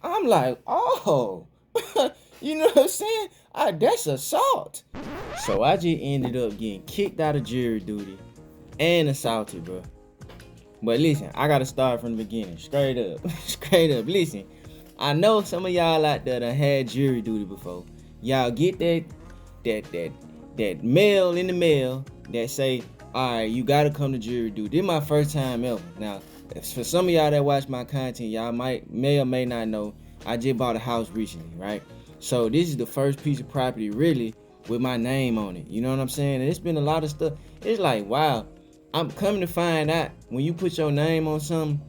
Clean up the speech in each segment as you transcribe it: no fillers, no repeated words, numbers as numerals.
I'm like, oh, you know what I'm saying? That's assault. So I just ended up getting kicked out of jury duty and assaulted, bro. But listen, I gotta start from the beginning, straight up, straight up. Listen, I know some of y'all out there that had jury duty before. Y'all get that that that mail in the mail that say, all right, you gotta come to jury duty. This is my first time ever. Now, for some of y'all that watch my content, y'all may or may not know, I just bought a house recently, right? So this is the first piece of property really with my name on it. You know what I'm saying? And it's been a lot of stuff. It's like, wow, I'm coming to find out when you put your name on something,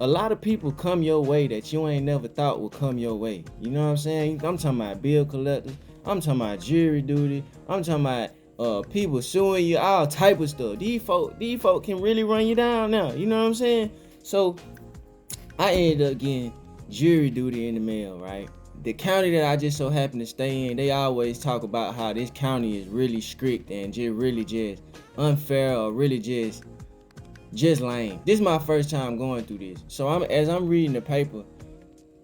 a lot of people come your way that you ain't never thought would come your way. You know what I'm saying? I'm talking about bill collectors. I'm talking about jury duty. I'm talking about people suing you, all type of stuff. These folk can really run you down now. You know what I'm saying? So I ended up getting jury duty in the mail, right? The county that I just so happen to stay in, they always talk about how this county is really strict and just really just unfair or really just lame. This is my first time going through this. So as I'm reading the paper,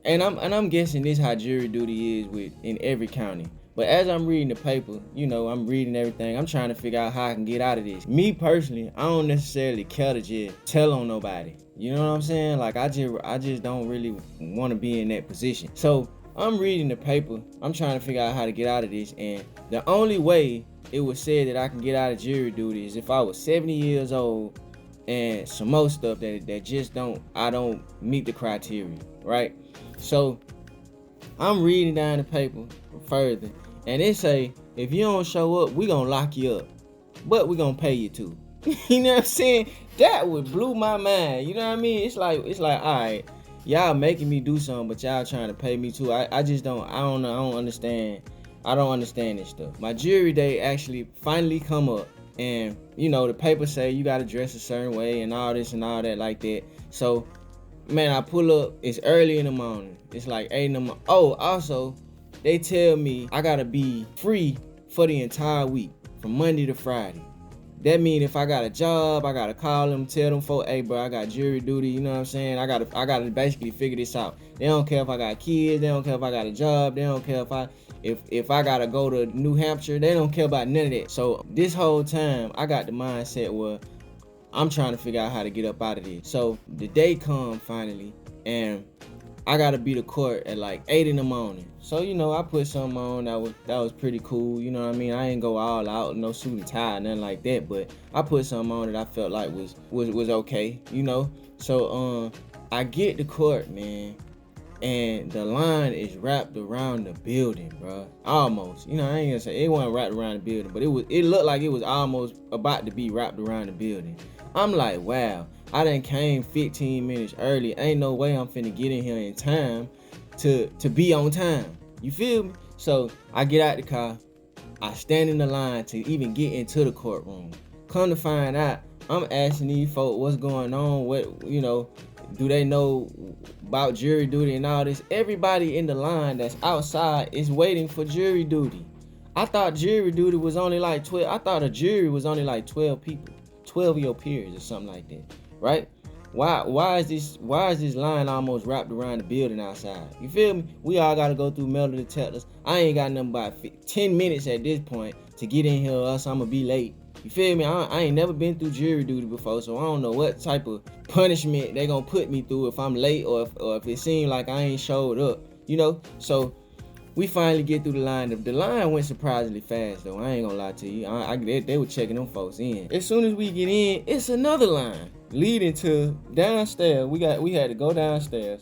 and I'm guessing this how jury duty is with in every county. But as I'm reading the paper, you know, I'm reading everything. I'm trying to figure out how I can get out of this. Me personally, I don't necessarily care to just tell on nobody. You know what I'm saying? Like I just don't really want to be in that position. So I'm reading the paper. I'm trying to figure out how to get out of this. And the only way it was said that I can get out of jury duty is if I was 70 years old and some more stuff that just I don't meet the criteria, right? So I'm reading down the paper further, and it say if you don't show up, we gonna lock you up, but we gonna pay you too. You know what I'm saying? That would blew my mind. You know what I mean? It's like all right, y'all making me do something, but y'all trying to pay me too. I just don't. I don't know. I don't understand. I don't understand this stuff. My jury day actually finally come up, and you know the paper say you gotta dress a certain way and all this and all that like that. So man, I pull up, it's early in the morning. It's like 8 in the morning. Oh, also, they tell me I gotta be free for the entire week, from Monday to Friday. That mean if I got a job, I gotta call them, tell them folks, hey bro, I got jury duty, you know what I'm saying? I gotta basically figure this out. They don't care if I got kids, they don't care if I got a job, they don't care if I gotta go to New Hampshire, they don't care about none of that. So this whole time I got the mindset where I'm trying to figure out how to get up out of this. So the day come finally, and I gotta be to court at like 8 in the morning. So you know, I put something on that was pretty cool. You know what I mean? I ain't go all out, no suit and tie, nothing like that. But I put something on that I felt like was okay. You know. So I get to court, man, and the line is wrapped around the building, bro. Almost. You know, I ain't gonna say it wasn't wrapped around the building, but it looked like it was almost about to be wrapped around the building. I'm like, wow, I done came 15 minutes early. Ain't no way I'm finna get in here in time to be on time. You feel me? So I get out the car, I stand in the line to even get into the courtroom. Come to find out, I'm asking these folks what's going on, what, you know, do they know about jury duty and all this? Everybody in the line that's outside is waiting for jury duty. I thought jury duty was only like 12. I thought a jury was only like 12 people, 12 of your peers or something like that, right? Why is this line almost wrapped around the building outside? You feel me? We all gotta go through metal detectors. I ain't got nothing but 10 minutes at this point to get in here, or else I'm gonna be late. You feel me? I ain't never been through jury duty before, so I don't know what type of punishment they gonna put me through if I'm late or if it seems like I ain't showed up. You know? So we finally get through the line. The line went surprisingly fast, though. I ain't gonna lie to you. They were checking them folks in. As soon as we get in, it's another line leading to downstairs. We had to go downstairs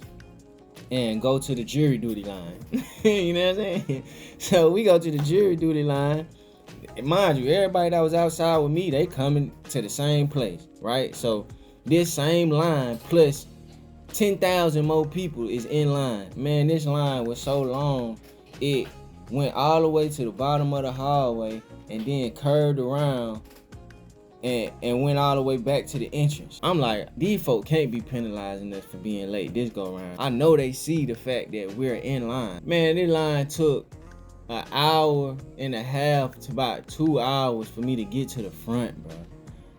and go to the jury duty line. You know what I'm saying? So we go to the jury duty line. Mind you, everybody that was outside with me, they coming to the same place, right? So this same line plus 10,000 more people is in line. Man, this line was so long, it went all the way to the bottom of the hallway and then curved around and went all the way back to the entrance. I'm like, these folk can't be penalizing us for being late this go around. I know they see the fact that we're in line. Man, this line took an hour and a half to about 2 hours for me to get to the front, bro.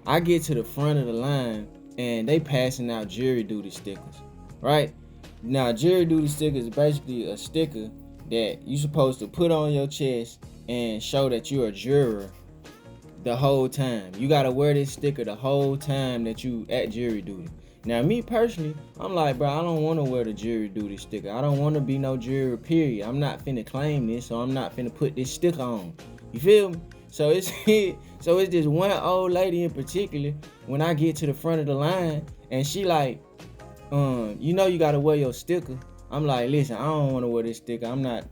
I get to the front of the line and they passing out jury duty stickers, right? Now, jury duty sticker is basically a sticker that you're supposed to put on your chest and show that you're a juror the whole time. You gotta wear this sticker the whole time that you at jury duty. Now, me personally, I'm like, bro, I don't want to wear the jury duty sticker. I don't want to be no juror, period. I'm not finna claim this, so I'm not finna put this sticker on. You feel me? So it's this one old lady in particular. When I get to the front of the line, and she like, you gotta wear your sticker. I'm like, listen, I don't want to wear this sticker. I'm not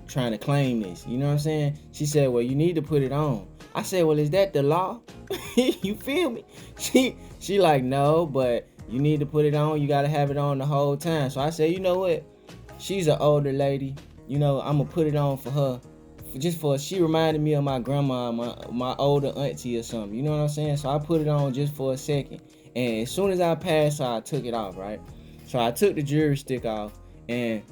trying to claim this. You know what I'm saying? She said, well, you need to put it on. I said, well, is that the law? You feel me? She like, no, but you need to put it on. You gotta have it on the whole time. So I said, you know what? She's an older lady. I'm gonna put it on for her. She reminded me of my grandma, my older auntie or something. You know what I'm saying? So I put it on just for a second. And as soon as I passed her, I took it off, right? So I took the jury stick off, and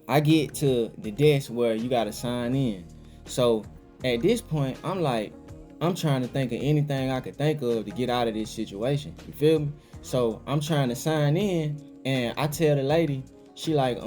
I get to the desk where you gotta sign in. So at this point, I'm trying to think of anything I could think of to get out of this situation. You feel me? So I'm trying to sign in, and I tell the lady, she like,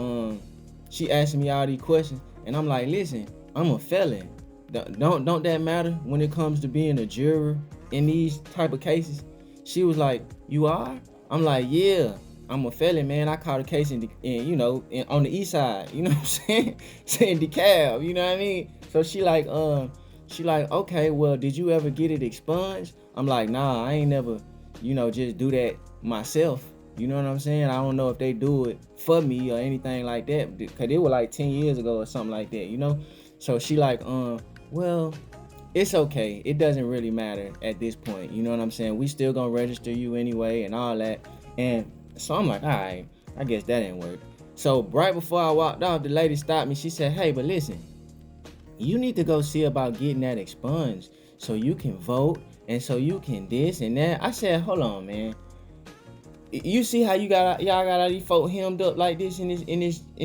she asking me all these questions, and I'm like, listen, I'm a felon. Don't that matter when it comes to being a juror in these type of cases? She was like, you are? I'm like, yeah, I'm a felon, man. I caught a case on the east side, you know what I'm saying? Saying DeKalb, you know what I mean? So she like, okay, well, did you ever get it expunged? I'm like, nah, I ain't never, just do that myself. You know what I'm saying? I don't know if they do it for me or anything like that, because it was like 10 years ago or something like that, So she like, well, it's okay. It doesn't really matter at this point. You know what I'm saying? We still gonna register you anyway and all that. And so I'm like, all right, I guess that didn't work. So right before I walked off, the lady stopped me. She said, hey, but listen, you need to go see about getting that expunged so you can vote and so you can this and that. I said, hold on, man. You see how y'all got all these folk hemmed up like this in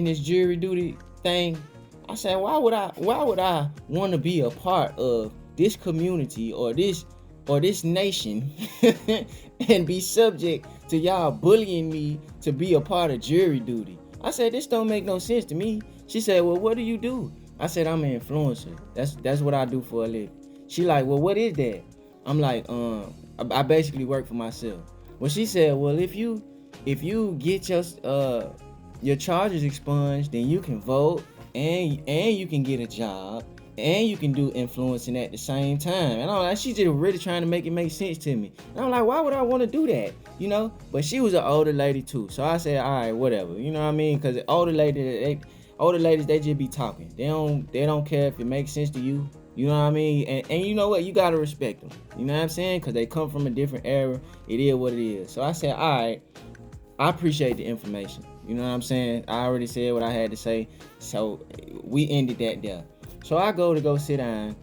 this jury duty thing? I said, why would I want to be a part of this community or this nation and be subject to y'all bullying me to be a part of jury duty? I said, this don't make no sense to me. She said, well, what do you do? I said, I'm an influencer. That's what I do for a living. She like, well, what is that? I'm like, I basically work for myself. Well, she said, well, if you get your charges expunged, then you can vote and you can get a job and you can do influencing at the same time. And I'm like, she's just really trying to make it make sense to me. And I'm like, why would I want to do that? But she was an older lady too. So I said, all right, whatever. You know what I mean? Because older ladies, they just be talking. They don't care if it makes sense to you. You know what I mean? And you know what? You got to respect them. You know what I'm saying? Because they come from a different era. It is what it is. So I said, all right, I appreciate the information. You know what I'm saying? I already said what I had to say. So we ended that there. So I go sit down.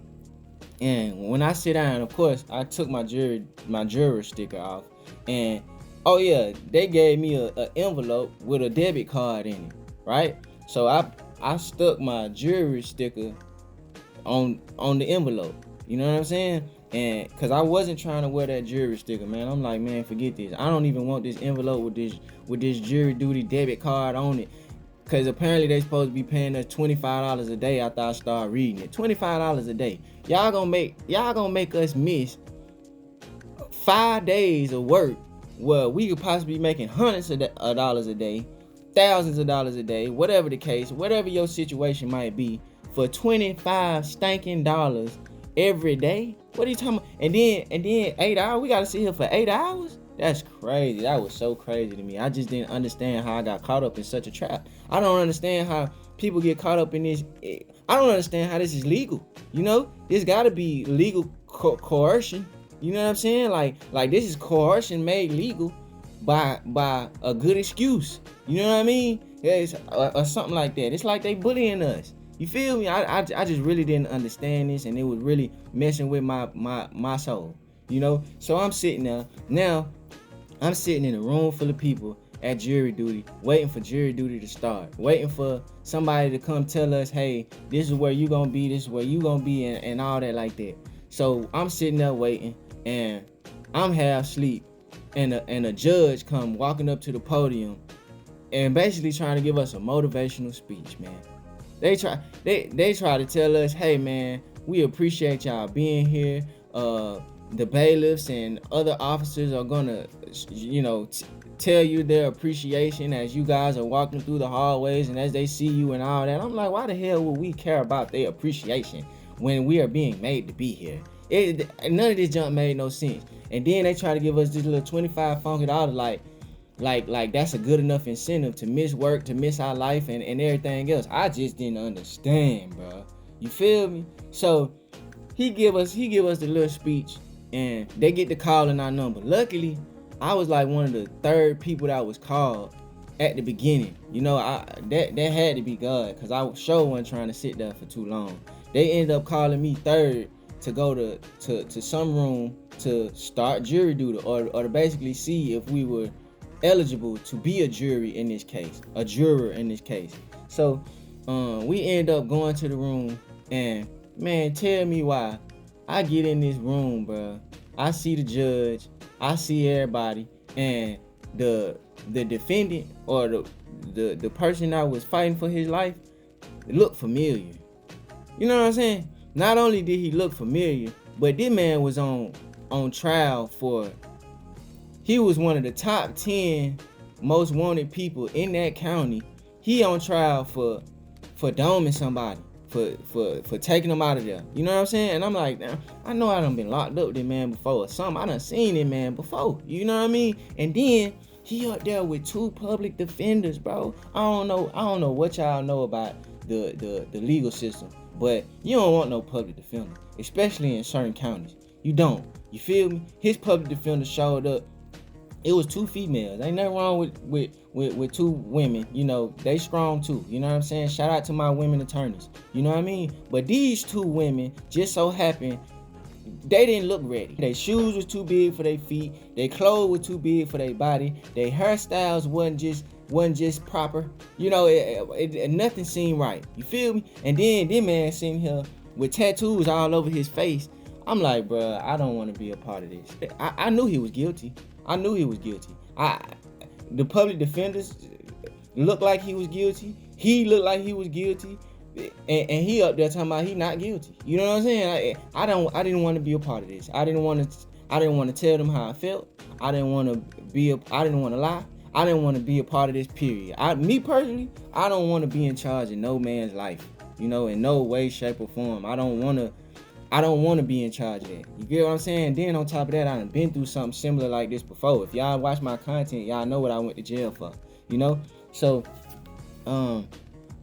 And when I sit down, of course, I took my juror sticker off. And, oh yeah, they gave me a envelope with a debit card in it, right? So I stuck my jury sticker on the envelope. You know what I'm saying? And because I wasn't trying to wear that jury sticker, man. I'm like, man, forget this. I don't even want this envelope with this jury duty debit card on it. Because apparently they supposed to be paying us $25 a day after I start reading it. $25 a day. Y'all gonna make us miss 5 days of work where we could possibly be making hundreds of dollars a day, thousands of dollars a day, whatever the case, whatever your situation might be, for $25 stinking dollars every day? What are you talking about? And then 8 hours? We gotta sit here for 8 hours? That's crazy. That was so crazy to me. I just didn't understand how I got caught up in such a trap. I don't understand how people get caught up in this. I don't understand how this is legal. This gotta be legal coercion. You know what I'm saying? Like this is coercion made legal by a good excuse. You know what I mean? Yeah, or something like that. It's like they bullying us. You feel me? I just really didn't understand this, and it was really messing with my soul. So I'm sitting there. Now, I'm sitting in a room full of people at jury duty, waiting for jury duty to start, waiting for somebody to come tell us, hey, this is where you gonna be, this is where you gonna be, and all that like that. So I'm sitting there waiting, and I'm half asleep, and a judge come walking up to the podium, and basically trying to give us a motivational speech, man. They try to tell us, hey man, we appreciate y'all being here. The bailiffs and other officers are gonna, tell you their appreciation as you guys are walking through the hallways and as they see you and all that. I'm like, why the hell would we care about their appreciation when we are being made to be here? None of this junk made no sense. And then they try to give us this little $25 like that's a good enough incentive to miss work, to miss our life and everything else. I just didn't understand, bro. You feel me? So he give us the little speech and they get to calling our number. Luckily, I was like one of the third people that was called at the beginning. That had to be God, because I sure wasn't trying to sit there for too long. They ended up calling me third to go to some room to start jury duty or to basically see if we were eligible to be a juror in this case. So we end up going to the room, and man, tell me why I get in this room, bro. I see the judge, I see everybody, and the defendant or the person that was fighting for his life looked familiar. You know what I'm saying? Not only did he look familiar, but this man was on trial for, he was one of the top 10 most wanted people in that county. He on trial for doming somebody, for taking them out of there. You know what I'm saying? And I'm like, I know I done been locked up with this man before or something. I done seen this man before. You know what I mean? And then he up there with 2 public defenders, bro. I don't know what y'all know about the legal system, but you don't want no public defender, especially in certain counties. You don't. You feel me? His public defender showed up. It was 2 females. Ain't nothing wrong with 2 women. They strong too. You know what I'm saying? Shout out to my women attorneys. You know what I mean? But these 2 women just so happened they didn't look ready. Their shoes was too big for their feet. Their clothes were too big for their body. Their hairstyles wasn't just proper. Nothing seemed right. You feel me? And then this man sitting here with tattoos all over his face. I'm like, bro, I don't want to be a part of this. I knew he was guilty. The public defenders looked like he was guilty. He looked like he was guilty. And he up there talking about he not guilty. You know what I'm saying? I didn't want to be a part of this. I didn't want to tell them how I felt. I didn't want to lie. I didn't want to be a part of this period. Me personally, I don't want to be in charge of no man's life. In no way, shape, or form. I don't want to be in charge of that. You get what I'm saying? Then on top of that, I done been through something similar like this before. If y'all watch my content, y'all know what I went to jail for. So,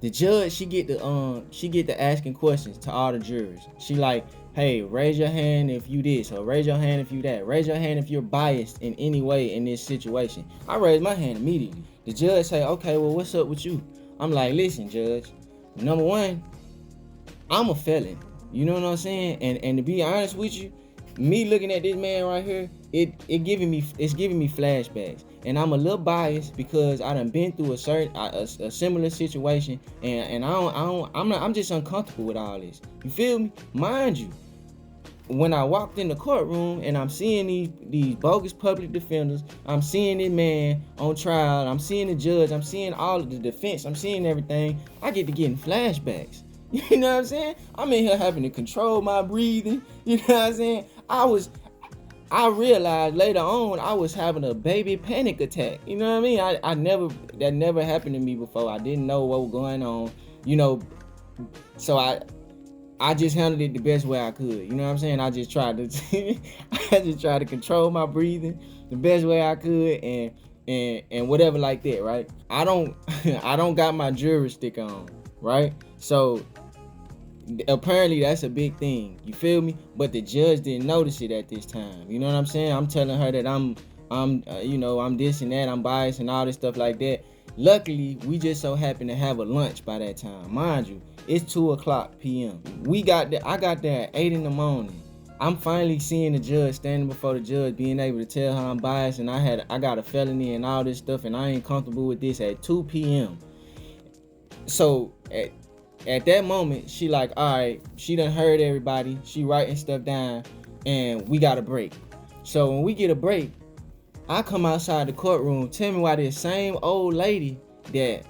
the judge, she get to asking questions to all the jurors. She like, hey, raise your hand if you this, or raise your hand if you that. Raise your hand if you're biased in any way in this situation. I raised my hand immediately. The judge say, okay, well, what's up with you? I'm like, listen, judge. Number one, I'm a felon. You know what I'm saying? And to be honest with you, me looking at this man right here, it's giving me flashbacks. And I'm a little biased because I done been through a similar situation, and I'm just uncomfortable with all this. You feel me? Mind you, when I walked in the courtroom and I'm seeing these bogus public defenders, I'm seeing this man on trial, I'm seeing the judge, I'm seeing all of the defense, I'm seeing everything, I get to getting flashbacks. You know what I'm saying? I'm in here having to control my breathing. You know what I'm saying? I realized later on I was having a baby panic attack. You know what I mean? That never happened to me before. I didn't know what was going on. So I just handled it the best way I could. You know what I'm saying? I just tried to control my breathing the best way I could and whatever like that, right? I don't got my jury sticker on, right? So apparently that's a big thing. You feel me? But the judge didn't notice it at this time. You know what I'm saying? I'm telling her that I'm this and that, I'm biased and all this stuff like that. Luckily, we just so happened to have a lunch by that time. Mind you, it's 2:00 p.m. I got there at 8 in the morning. I'm finally seeing the judge standing before the judge, being able to tell her I'm biased and I got a felony and all this stuff, and I ain't comfortable with this at 2 p.m. So at that moment, she like, all right, she done heard everybody. She writing stuff down, and we got a break. So when we get a break, I come outside the courtroom. Tell me why this same old lady that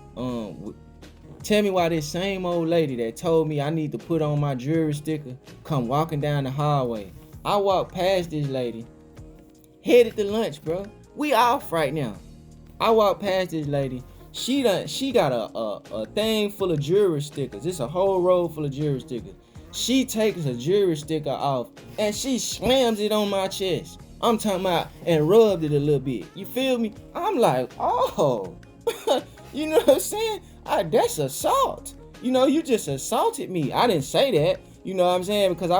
tell me why this same old lady that told me I need to put on my jewelry sticker come walking down the hallway. I walked past this lady, headed to lunch, bro. We off right now. I walked past this lady. She got a thing full of jewelry stickers. It's a whole roll full of jewelry stickers. She takes a jewelry sticker off and she slams it on my chest. I'm talking about, and rubbed it a little bit. You feel me? I'm like, oh, you know what I'm saying? That's assault. You know, you just assaulted me. I didn't say that. You know what I'm saying? Because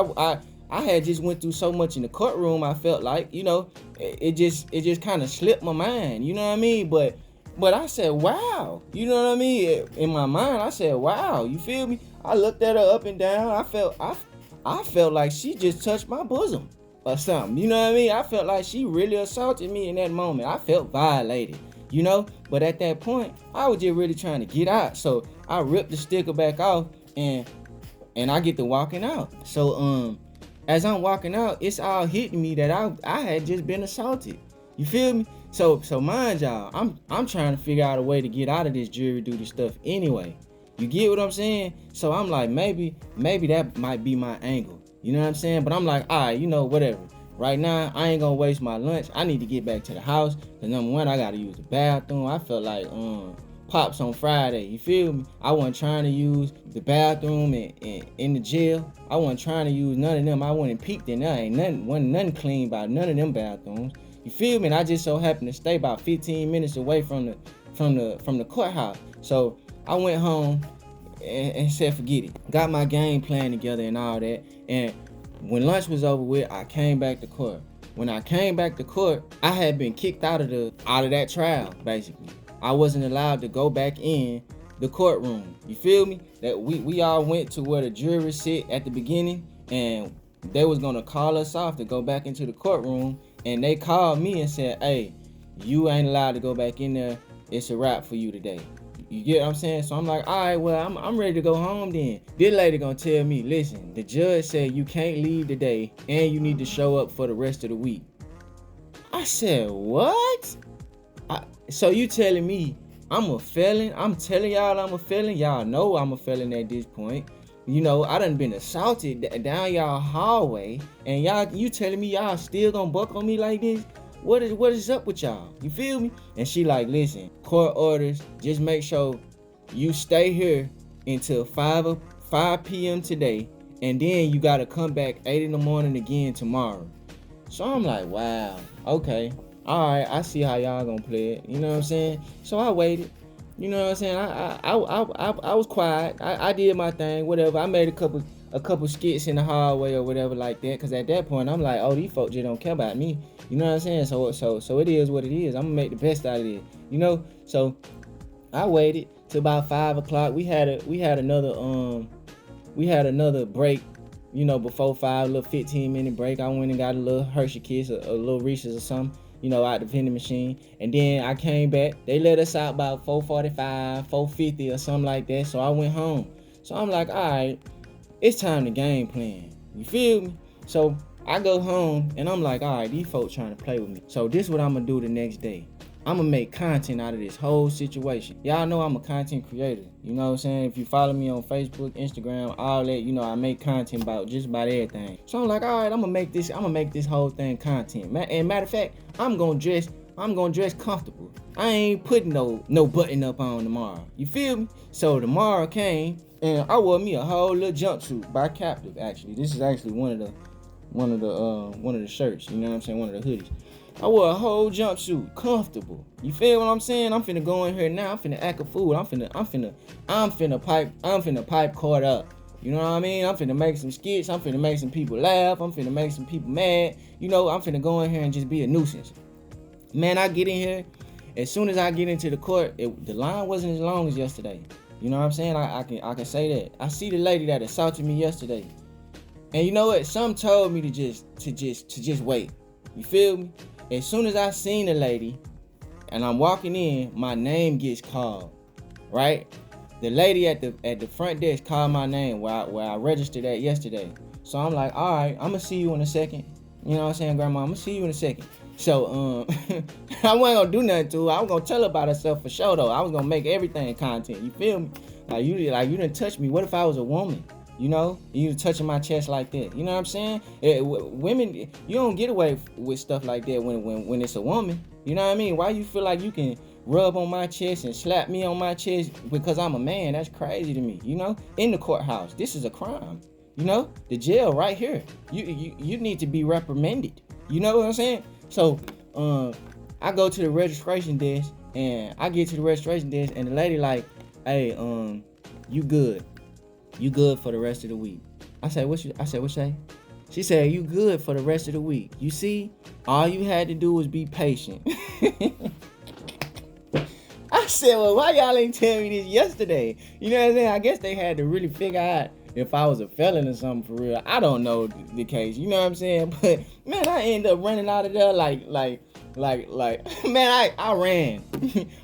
I had just went through so much in the courtroom. I felt like, you know, it just kind of slipped my mind. You know what I mean? But I said, wow. You know what I mean? In my mind, I said, wow. You feel me? I looked at her up and down. I felt like she just touched my bosom or something. You know what I mean? I felt like she really assaulted me in that moment. I felt violated, you know? But at that point, I was just really trying to get out. So I ripped the sticker back off and I get to walking out. So as I'm walking out, it's all hitting me that I had just been assaulted. You feel me? So mind y'all, I'm trying to figure out a way to get out of this jury duty stuff anyway. You get what I'm saying? So I'm like, maybe that might be my angle. You know what I'm saying? But I'm like, all right, you know, whatever. Right now, I ain't gonna waste my lunch. I need to get back to the house. Cause number one, I gotta use the bathroom. I felt like Pops on Friday. You feel me? I wasn't trying to use the bathroom in the jail. I wasn't trying to use none of them. I went and peeked in there. Wasn't nothing clean about none of them bathrooms. You feel me? And I just so happened to stay about 15 minutes away from the courthouse. So I went home and said forget it. Got my game plan together and all that. And when lunch was over with, I came back to court. When I came back to court, I had been kicked out of that trial, basically. I wasn't allowed to go back in the courtroom. You feel me? That we all went to where the jury sit at the beginning, and they was gonna call us off to go back into the courtroom. And they called me and said, hey, you ain't allowed to go back in there. It's a wrap for you today. You get what I'm saying? So I'm like, all right, well, I'm ready to go home then. This lady gonna tell me, listen, the judge said you can't leave today and you need to show up for the rest of the week. I said, what? So you telling me I'm a felon? I'm telling y'all I'm a felon? Y'all know I'm a felon at this point. You know, I done been assaulted down y'all hallway, and you telling me y'all still gonna buck on me like this? What is up with y'all? You feel me? And she like, listen, court orders, just make sure you stay here until 5 p.m. today, and then you gotta come back 8 in the morning again tomorrow. So I'm like, wow, okay, all right, I see how y'all gonna play it. You know what I'm saying? So I waited. You know what I'm saying? I was quiet. I did my thing, whatever. I made a couple skits in the hallway or whatever like that. Cause at that point I'm like, oh, these folks just don't care about me. You know what I'm saying? So it is what it is. I'm gonna make the best out of it. You know? So I waited till about 5 o'clock. We had another break, you know, before 5, a little 15-minute break. I went and got a little Hershey Kiss, a little Reese's or something, you know, out the vending machine. And then I came back. They let us out about 4:45, 4:50 or something like that. So I went home. So I'm like, all right, it's time to game plan. You feel me? So I go home and I'm like, all right, these folks trying to play with me. So this is what I'm gonna do the next day. I'm gonna make content out of this whole situation. Y'all know I'm a content creator. You know what I'm saying? If you follow me on Facebook, Instagram, all that, you know, I make content about just about everything. So I'm like, all right, I'm gonna make this whole thing content. And matter of fact, I'm gonna dress comfortable. I ain't putting no button up on tomorrow. You feel me? So tomorrow came and I wore me a whole little jumpsuit by Captive. Actually, this is actually one of the shirts. You know what I'm saying? One of the hoodies. I wore a whole jumpsuit, comfortable. You feel what I'm saying? I'm finna go in here now. I'm finna act a fool. I'm finna pipe court up. You know what I mean? I'm finna make some skits. I'm finna make some people laugh. I'm finna make some people mad. You know, I'm finna go in here and just be a nuisance. Man, I get in here. As soon as I get into the court, the line wasn't as long as yesterday. You know what I'm saying? I can say that. I see the lady that assaulted me yesterday, and you know what? Some told me to just wait. You feel me? As soon as I seen the lady, and I'm walking in, my name gets called. Right? The lady at the front desk called my name where I registered at yesterday. So I'm like, all right, I'm gonna see you in a second. You know what I'm saying, Grandma? I'm gonna see you in a second. So I wasn't gonna do nothing to her. I was gonna tell her about herself for sure though. I was gonna make everything content. You feel me? You didn't touch me. What if I was a woman? You know, you touching my chest like that. You know what I'm saying? Women, you don't get away with stuff like that when it's a woman. You know what I mean? Why you feel like you can rub on my chest and slap me on my chest because I'm a man? That's crazy to me. You know, in the courthouse, this is a crime. You know, the jail right here. You need to be reprimanded. You know what I'm saying? So, I go to the registration desk and I get to the registration desk and the lady like, hey, you good? You good for the rest of the week? I said, what say? She said, you good for the rest of the week. You see, all you had to do was be patient. I said, well, why y'all ain't tell me this yesterday? You know what I'm saying? I guess they had to really figure out if I was a felon or something for real. I don't know the case. You know what I'm saying? But man, I ended up running out of there like man, I ran.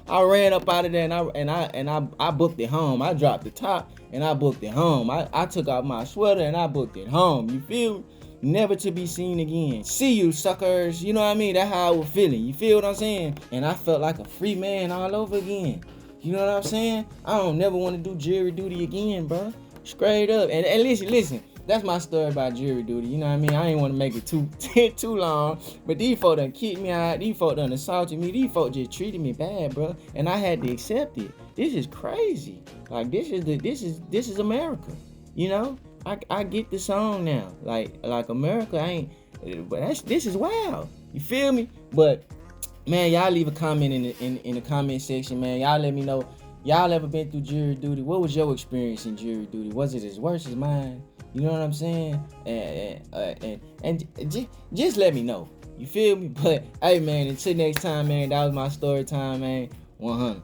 I ran up out of there and I booked it home. I dropped the top and I booked it home. I took out my sweater and I booked it home. You feel me? Never to be seen again. See you, suckers. You know what I mean? That's how I was feeling. You feel what I'm saying? And I felt like a free man all over again. You know what I'm saying? I don't never want to do jury duty again, bro. Straight up. And listen. That's my story about jury duty. You know what I mean? I ain't want to make it too long. But these folk done kicked me out. These folk done assaulted me. These folk just treated me bad, bro. And I had to accept it. This is crazy. Like this is America. You know? I get the song now. Like America ain't, but this is wild. You feel me? But man, y'all leave a comment in the comment section, man. Y'all let me know. Y'all ever been through jury duty? What was your experience in jury duty? Was it as worse as mine? You know what I'm saying? And just let me know. You feel me? But hey, man, until next time, man. That was my story time, man. 100.